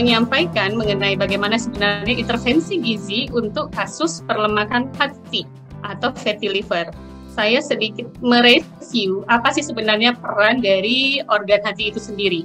menyampaikan mengenai bagaimana sebenarnya intervensi gizi untuk kasus perlemakan hati atau fatty liver. Saya sedikit mereview apa sih sebenarnya peran dari organ hati itu sendiri.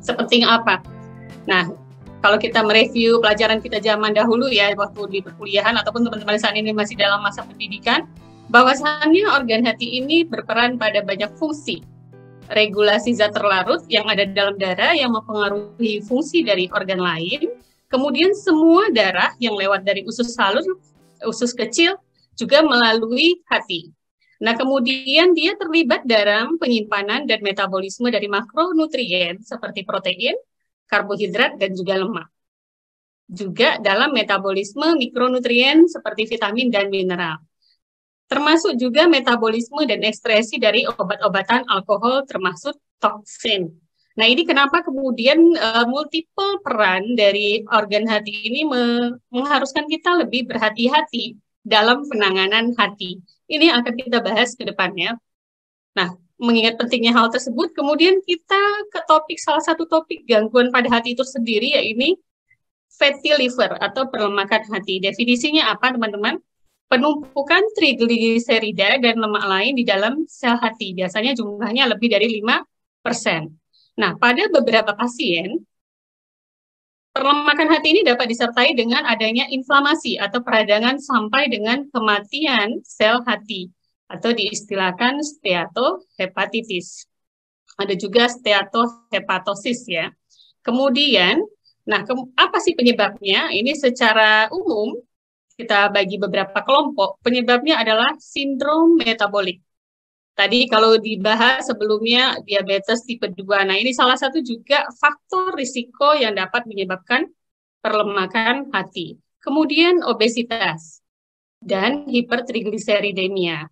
Sepenting apa? Nah, kalau kita mereview pelajaran kita zaman dahulu ya, waktu di perkuliahan ataupun teman-teman saat ini masih dalam masa pendidikan, bahwasannya organ hati ini berperan pada banyak fungsi. Regulasi zat terlarut yang ada dalam darah yang mempengaruhi fungsi dari organ lain, kemudian semua darah yang lewat dari usus halus, usus kecil, juga melalui hati. Nah, kemudian dia terlibat dalam penyimpanan dan metabolisme dari makronutrien seperti protein, karbohidrat, dan juga lemak. Juga dalam metabolisme mikronutrien seperti vitamin dan mineral. Termasuk juga metabolisme dan ekskresi dari obat-obatan alkohol termasuk toksin. Nah, ini kenapa kemudian multiple peran dari organ hati ini mengharuskan kita lebih berhati-hati dalam penanganan hati. Ini akan kita bahas ke depannya. Nah, mengingat pentingnya hal tersebut, kemudian kita ke salah satu topik gangguan pada hati itu sendiri, yaitu fatty liver atau perlemakan hati. Definisinya apa, teman-teman? Penumpukan trigliserida dan lemak lain di dalam sel hati. Biasanya jumlahnya lebih dari 5%. Nah, pada beberapa pasien, perlemakan hati ini dapat disertai dengan adanya inflamasi atau peradangan sampai dengan kematian sel hati atau diistilahkan steatohepatitis. Ada juga steatohepatosis ya. Kemudian, apa sih penyebabnya? Ini secara umum kita bagi beberapa kelompok. Penyebabnya adalah sindrom metabolik. Tadi kalau dibahas sebelumnya diabetes tipe 2. Nah, ini salah satu juga faktor risiko yang dapat menyebabkan perlemakan hati. Kemudian obesitas dan hipertrigliseridemia.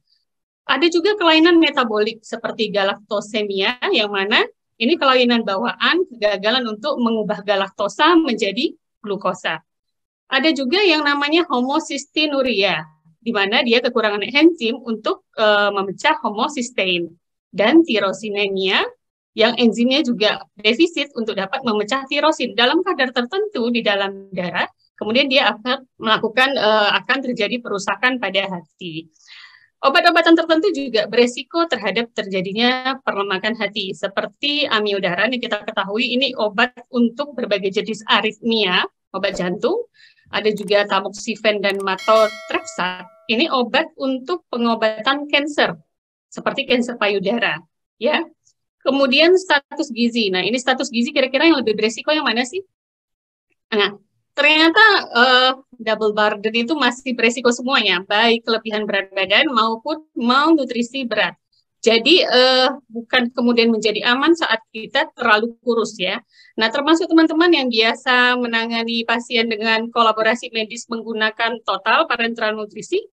Ada juga kelainan metabolik seperti galaktosemia, yang mana ini kelainan bawaan, kegagalan untuk mengubah galaktosa menjadi glukosa. Ada juga yang namanya homocystinuria, di mana dia kekurangan enzim untuk memecah homocysteine, dan tirosinemia yang enzimnya juga defisit untuk dapat memecah tirosin dalam kadar tertentu di dalam darah. Kemudian dia akan terjadi perusakan pada hati. Obat-obatan tertentu juga beresiko terhadap terjadinya perlemakan hati, seperti amiodaran yang kita ketahui ini obat untuk berbagai jenis aritmia, obat jantung. Ada juga tamoxifen dan metotrexat. Ini obat untuk pengobatan kanker, seperti kanker payudara, ya. Kemudian status gizi. Nah, ini status gizi kira-kira yang lebih beresiko yang mana sih? Nah, ternyata double burden itu masih beresiko semuanya, baik kelebihan berat badan maupun malnutrisi berat. Jadi bukan kemudian menjadi aman saat kita terlalu kurus ya. Nah, termasuk teman-teman yang biasa menangani pasien dengan kolaborasi medis menggunakan total parenteral nutrisi,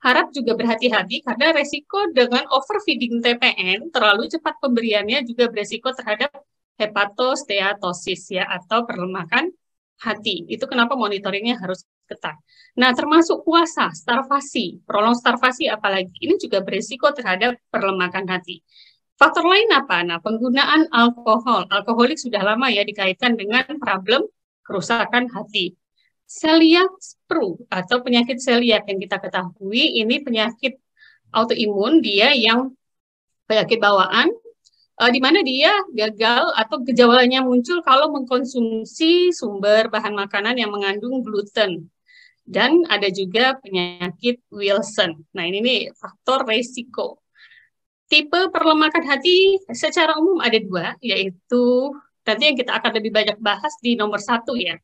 harap juga berhati-hati karena resiko dengan overfeeding TPN, terlalu cepat pemberiannya juga beresiko terhadap hepatosteatosis ya, atau perlemakan hati. Itu kenapa monitoringnya harus ketat. Nah, termasuk puasa, starvasi, prolong starvasi apalagi, ini juga berisiko terhadap perlemakan hati. Faktor lain apa? Nah, penggunaan alkohol. Alkoholik sudah lama ya dikaitkan dengan problem kerusakan hati. Celiac sprue atau penyakit celiac yang kita ketahui, ini penyakit autoimun, dia yang penyakit bawaan, di mana dia gagal atau gejalanya muncul kalau mengkonsumsi sumber bahan makanan yang mengandung gluten. Dan ada juga penyakit Wilson. Nah, ini nih faktor resiko. Tipe perlemakan hati secara umum ada 2, yaitu nanti yang kita akan lebih banyak bahas di nomor 1 ya.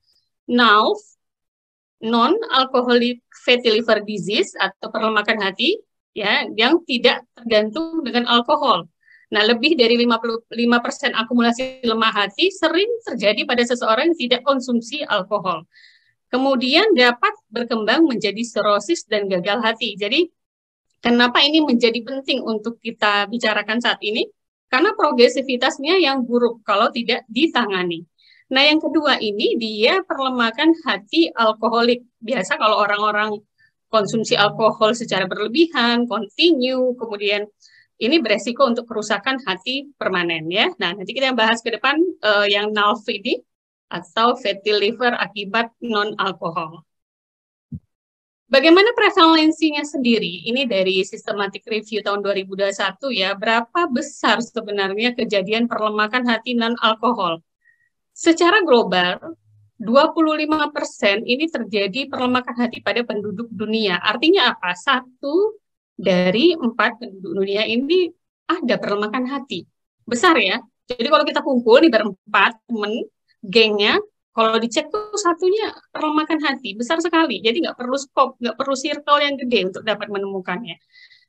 NALF, non-alcoholic fatty liver disease atau perlemakan hati ya, yang tidak tergantung dengan alkohol. Nah, lebih dari 55% akumulasi lemak hati sering terjadi pada seseorang yang tidak konsumsi alkohol. Kemudian dapat berkembang menjadi sirosis dan gagal hati. Jadi, kenapa ini menjadi penting untuk kita bicarakan saat ini? Karena progresivitasnya yang buruk kalau tidak ditangani. Nah, yang kedua ini dia perlemakan hati alkoholik. Biasa kalau orang-orang konsumsi alkohol secara berlebihan, kontinu, kemudian ini beresiko untuk kerusakan hati permanen ya. Nah, nanti kita bahas ke depan yang NALF ini atau fatty liver akibat non-alkohol. Bagaimana prevalensinya sendiri? Ini dari Systematic Review tahun 2021 ya, berapa besar sebenarnya kejadian perlemakan hati non-alkohol? Secara global, 25% ini terjadi perlemakan hati pada penduduk dunia. Artinya apa? 1 dari 4 penduduk dunia ini ada perlemakan hati. Besar ya. Jadi kalau kita kumpul di berempat, temen, gengnya, kalau dicek tuh satunya perlemakan hati, besar sekali. Jadi nggak perlu scope, nggak perlu circle yang gede untuk dapat menemukannya.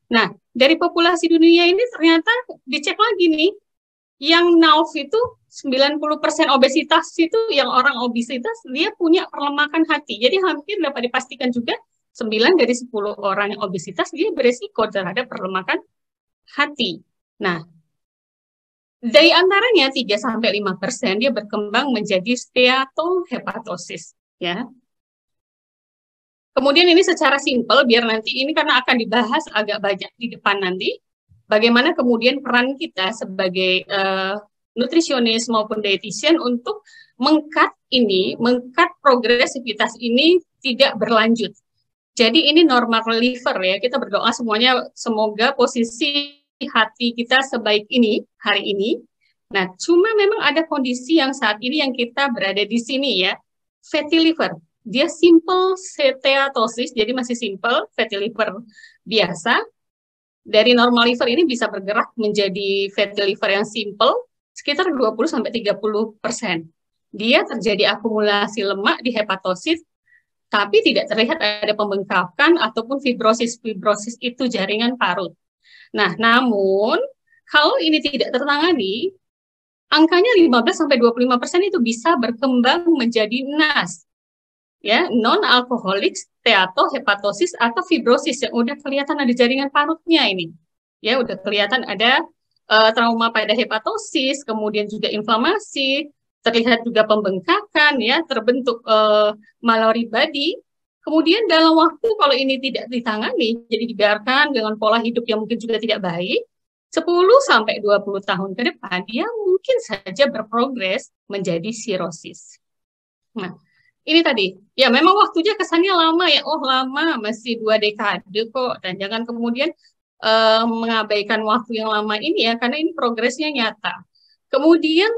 Nah, dari populasi dunia ini ternyata dicek lagi nih, yang NALF itu 90% obesitas itu, yang orang obesitas, dia punya perlemakan hati. Jadi hampir dapat dipastikan juga 9 dari 10 orang yang obesitas, dia beresiko terhadap perlemakan hati. Nah, dari antaranya 3-5% dia berkembang menjadi steatohepatosis, ya. Kemudian ini secara simpel, biar nanti ini karena akan dibahas agak banyak di depan nanti, bagaimana kemudian peran kita sebagai nutrisionis maupun dietitian untuk mengkat progresivitas ini tidak berlanjut. Jadi ini normal liver ya, kita berdoa semuanya semoga posisi hati kita sebaik ini hari ini. Nah, cuma memang ada kondisi yang saat ini yang kita berada di sini ya, fatty liver. Dia simple steatosis, jadi masih simple fatty liver biasa. Dari normal liver ini bisa bergerak menjadi fatty liver yang simple sekitar 20-30%. Dia terjadi akumulasi lemak di hepatosit, tapi tidak terlihat ada pembengkakan ataupun fibrosis. Fibrosis itu jaringan parut. Nah, namun kalau ini tidak tertangani, angkanya 15-25% itu bisa berkembang menjadi NAS, ya, non-alkoholik steatohepatosis atau fibrosis yang udah kelihatan ada jaringan parutnya ini, ya, udah kelihatan ada trauma pada hepatosis, kemudian juga inflamasi, terlihat juga pembengkakan, ya, terbentuk Mallory body. Kemudian dalam waktu kalau ini tidak ditangani, jadi dibiarkan dengan pola hidup yang mungkin juga tidak baik, 10-20 tahun ke depan, dia mungkin saja berprogres menjadi sirosis. Nah, ini tadi, ya memang waktunya kesannya lama ya, oh lama, masih 2 dekade kok, dan jangan kemudian mengabaikan waktu yang lama ini ya, karena ini progresnya nyata. Kemudian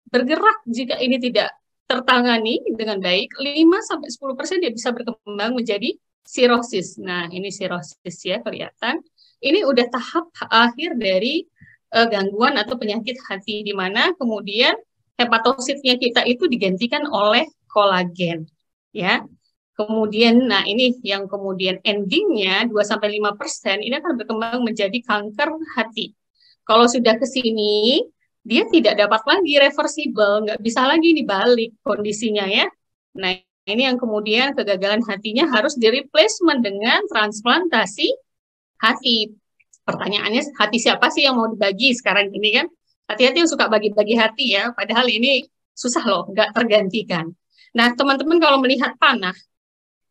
bergerak jika ini tidak tertangani dengan baik, 5-10% dia bisa berkembang menjadi sirosis. Nah, ini sirosis ya, kelihatan. Ini udah tahap akhir dari gangguan atau penyakit hati, di mana kemudian hepatositnya kita itu digantikan oleh kolagen, ya. Kemudian, nah ini yang kemudian endingnya 2-5% ini akan berkembang menjadi kanker hati. Kalau sudah ke sini, dia tidak dapat lagi reversible, nggak bisa lagi dibalik kondisinya ya. Nah, ini yang kemudian kegagalan hatinya harus di-replacement dengan transplantasi hati. Pertanyaannya, hati siapa sih yang mau dibagi sekarang ini kan? Hati-hati yang suka bagi-bagi hati ya, padahal ini susah loh, nggak tergantikan. Nah, teman-teman kalau melihat panah,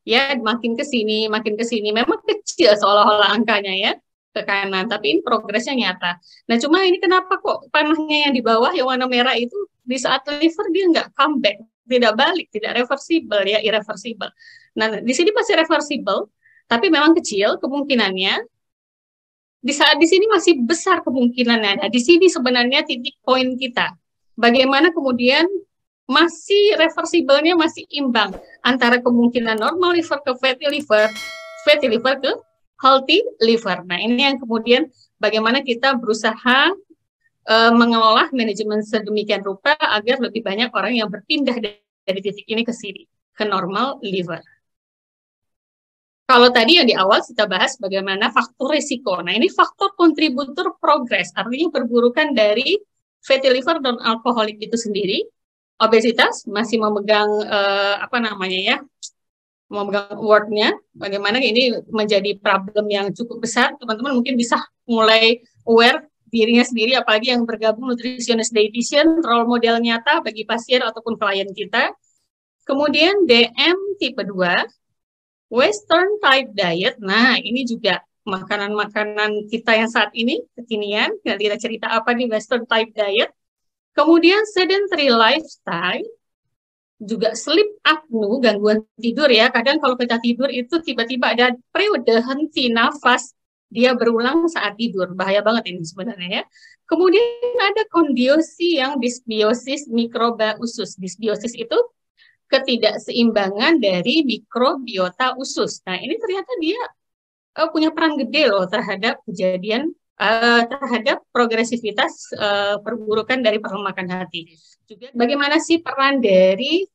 ya makin ke sini, memang kecil seolah-olah angkanya ya, ke kanan, tapi ini progresnya nyata. Nah, cuma ini kenapa kok panahnya yang di bawah yang warna merah itu di saat liver dia nggak comeback, tidak balik, tidak reversible ya, irreversible. Nah, di sini masih reversible, tapi memang kecil kemungkinannya. Di saat di sini masih besar kemungkinannya. Nah, di sini sebenarnya titik poin kita. Bagaimana kemudian masih reversible-nya masih imbang antara kemungkinan normal liver ke fatty liver ke healthy liver. Nah, ini yang kemudian bagaimana kita berusaha mengelola manajemen sedemikian rupa agar lebih banyak orang yang berpindah dari titik ini ke sini, ke normal liver. Kalau tadi yang di awal kita bahas bagaimana faktor risiko. Nah, ini faktor kontributor progres, artinya perburukan dari fatty liver dan alkoholik itu sendiri. Obesitas masih memegang memegang wordnya, bagaimana ini menjadi problem yang cukup besar. Teman-teman mungkin bisa mulai aware dirinya sendiri, apalagi yang bergabung nutritionist dietitian, role model nyata bagi pasien ataupun klien kita. Kemudian DM tipe 2, Western type diet. Nah, ini juga makanan-makanan kita yang saat ini kekinian. Nanti kita cerita apa di Western type diet. Kemudian sedentary lifestyle, juga sleep apnea, gangguan tidur ya. Kadang kalau kita tidur itu tiba-tiba ada periode henti nafas, dia berulang saat tidur. Bahaya banget ini sebenarnya ya. Kemudian ada kondisi yang disbiosis mikroba usus. Disbiosis itu ketidakseimbangan dari mikrobiota usus. Nah, ini ternyata dia punya peran gede loh terhadap kejadian terhadap progresivitas perburukan dari perlemakan hati. Juga bagaimana sih peran dari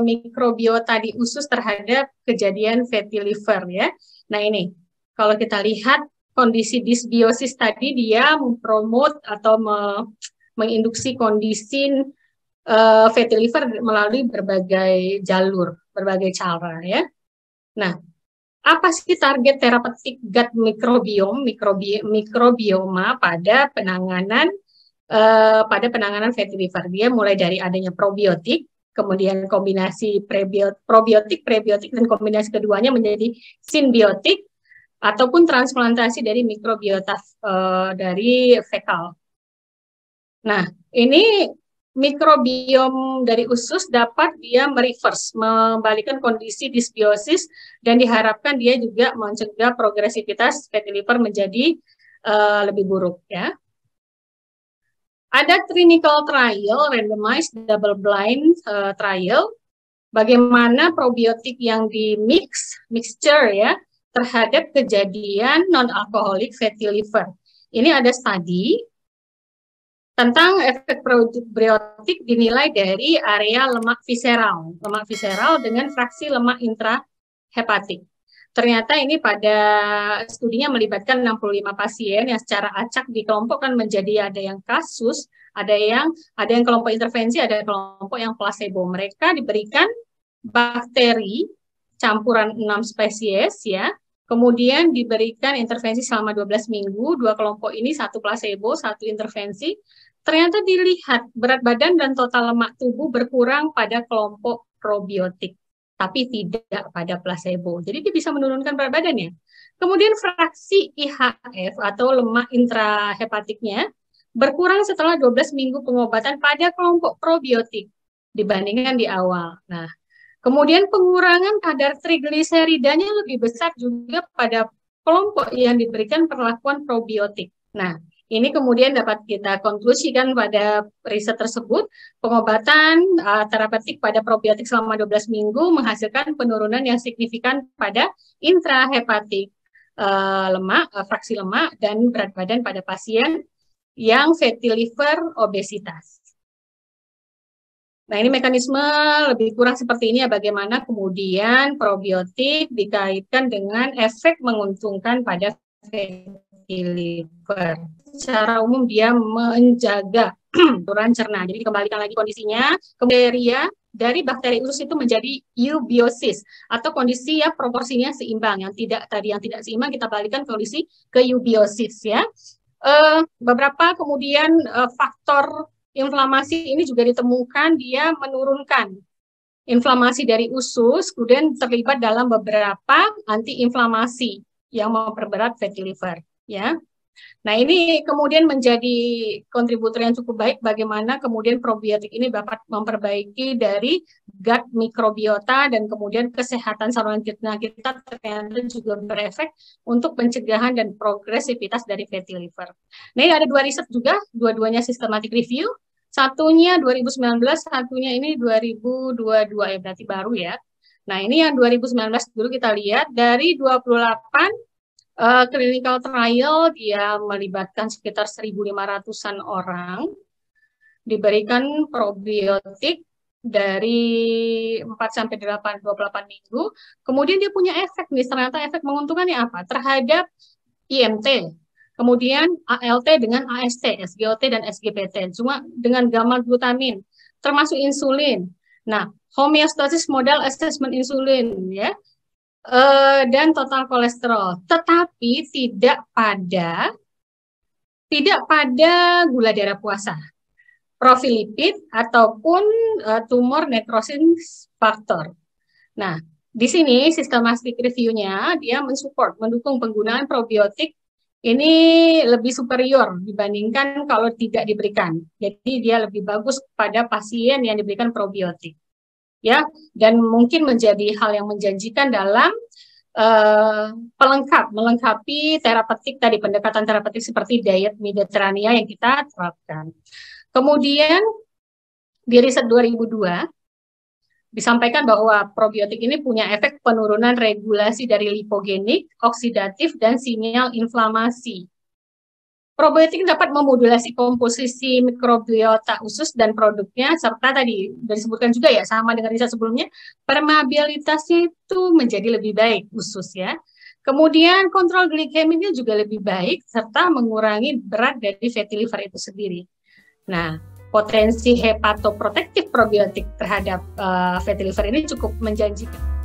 mikrobiota di usus terhadap kejadian fatty liver ya. Nah ini, kalau kita lihat kondisi disbiosis tadi dia mempromot atau menginduksi kondisi fatty liver melalui berbagai jalur, berbagai cara ya. Nah, apa sih target terapeutik gut mikrobioma pada penanganan fatty liver? Dia mulai dari adanya probiotik, kemudian kombinasi probiotik, prebiotik, dan kombinasi keduanya menjadi simbiotik, ataupun transplantasi dari mikrobiota dari fekal. Nah, ini mikrobiom dari usus dapat dia mereverse, membalikan kondisi disbiosis, dan diharapkan dia juga mencegah progresivitas fatty liver menjadi lebih buruk ya. Ada clinical trial, randomized double blind trial, bagaimana probiotik yang di mixture ya terhadap kejadian non-alkoholik fatty liver. Ini ada studi tentang efek probiotik dinilai dari area lemak visceral dengan fraksi lemak intrahepatik. Ternyata ini pada studinya melibatkan 65 pasien yang secara acak dikelompokkan menjadi ada yang kasus, ada yang kelompok intervensi, ada kelompok yang placebo. Mereka diberikan bakteri campuran 6 spesies ya. Kemudian diberikan intervensi selama 12 minggu, dua kelompok ini satu placebo, satu intervensi. Ternyata dilihat berat badan dan total lemak tubuh berkurang pada kelompok probiotik, tapi tidak pada placebo. Jadi dia bisa menurunkan berat badannya. Kemudian fraksi IHF atau lemak intrahepatiknya berkurang setelah 12 minggu pengobatan pada kelompok probiotik dibandingkan di awal. Nah, kemudian pengurangan kadar trigliseridanya lebih besar juga pada kelompok yang diberikan perlakuan probiotik. Nah, ini kemudian dapat kita konklusikan pada riset tersebut, pengobatan terapeutik pada probiotik selama 12 minggu menghasilkan penurunan yang signifikan pada intrahepatik lemak, fraksi lemak, dan berat badan pada pasien yang fatty liver obesitas. Nah, ini mekanisme lebih kurang seperti ini ya, bagaimana kemudian probiotik dikaitkan dengan efek menguntungkan pada fatty liver. Secara umum dia menjaga saluran cerna. Jadi dikembalikan lagi kondisinya, kemudian dari bakteri usus itu menjadi eubiosis atau kondisi ya proporsinya seimbang. Yang tidak seimbang kita balikan kondisi ke eubiosis ya. Beberapa kemudian faktor inflamasi ini juga ditemukan dia menurunkan inflamasi dari usus, kemudian terlibat dalam beberapa antiinflamasi yang memperberat fatty liver ya. Nah, ini kemudian menjadi kontributor yang cukup baik bagaimana kemudian probiotik ini dapat memperbaiki dari gut mikrobiota dan kemudian kesehatan saluran cerna kita ternyata juga berefek untuk pencegahan dan progresivitas dari fatty liver. Nah, ini ada dua riset juga, dua-duanya systematic review. Satunya 2019, satunya ini 2022 ya, berarti baru ya. Nah, ini yang 2019 dulu kita lihat dari 28 clinical trial dia melibatkan sekitar 1.500-an orang, diberikan probiotik dari 4 sampai 28 minggu. Kemudian dia punya efek nih, ternyata efek menguntungkannya apa? Terhadap IMT, kemudian ALT dengan AST, SGOT dan SGPT, cuma dengan gamma glutamin, termasuk insulin. Nah, homeostasis modal assessment insulin ya. Dan total kolesterol, tetapi tidak pada gula darah puasa, profil lipid ataupun tumor necrosis factor. Nah, di sini sistematik reviewnya dia mendukung penggunaan probiotik ini lebih superior dibandingkan kalau tidak diberikan. Jadi dia lebih bagus pada pasien yang diberikan probiotik. Ya, dan mungkin menjadi hal yang menjanjikan dalam melengkapi terapeutik tadi, pendekatan terapeutik seperti diet Mediterania yang kita terapkan. Kemudian di riset 2002 disampaikan bahwa probiotik ini punya efek penurunan regulasi dari lipogenik, oksidatif, dan sinyal inflamasi. Probiotik dapat memodulasi komposisi mikrobiota usus dan produknya, serta tadi disebutkan juga ya, sama dengan riset sebelumnya, permeabilitasnya itu menjadi lebih baik usus ya. Kemudian kontrol glikemiknya juga lebih baik, serta mengurangi berat dari fatty liver itu sendiri. Nah, potensi hepatoprotektif probiotik terhadap fatty liver ini cukup menjanjikan.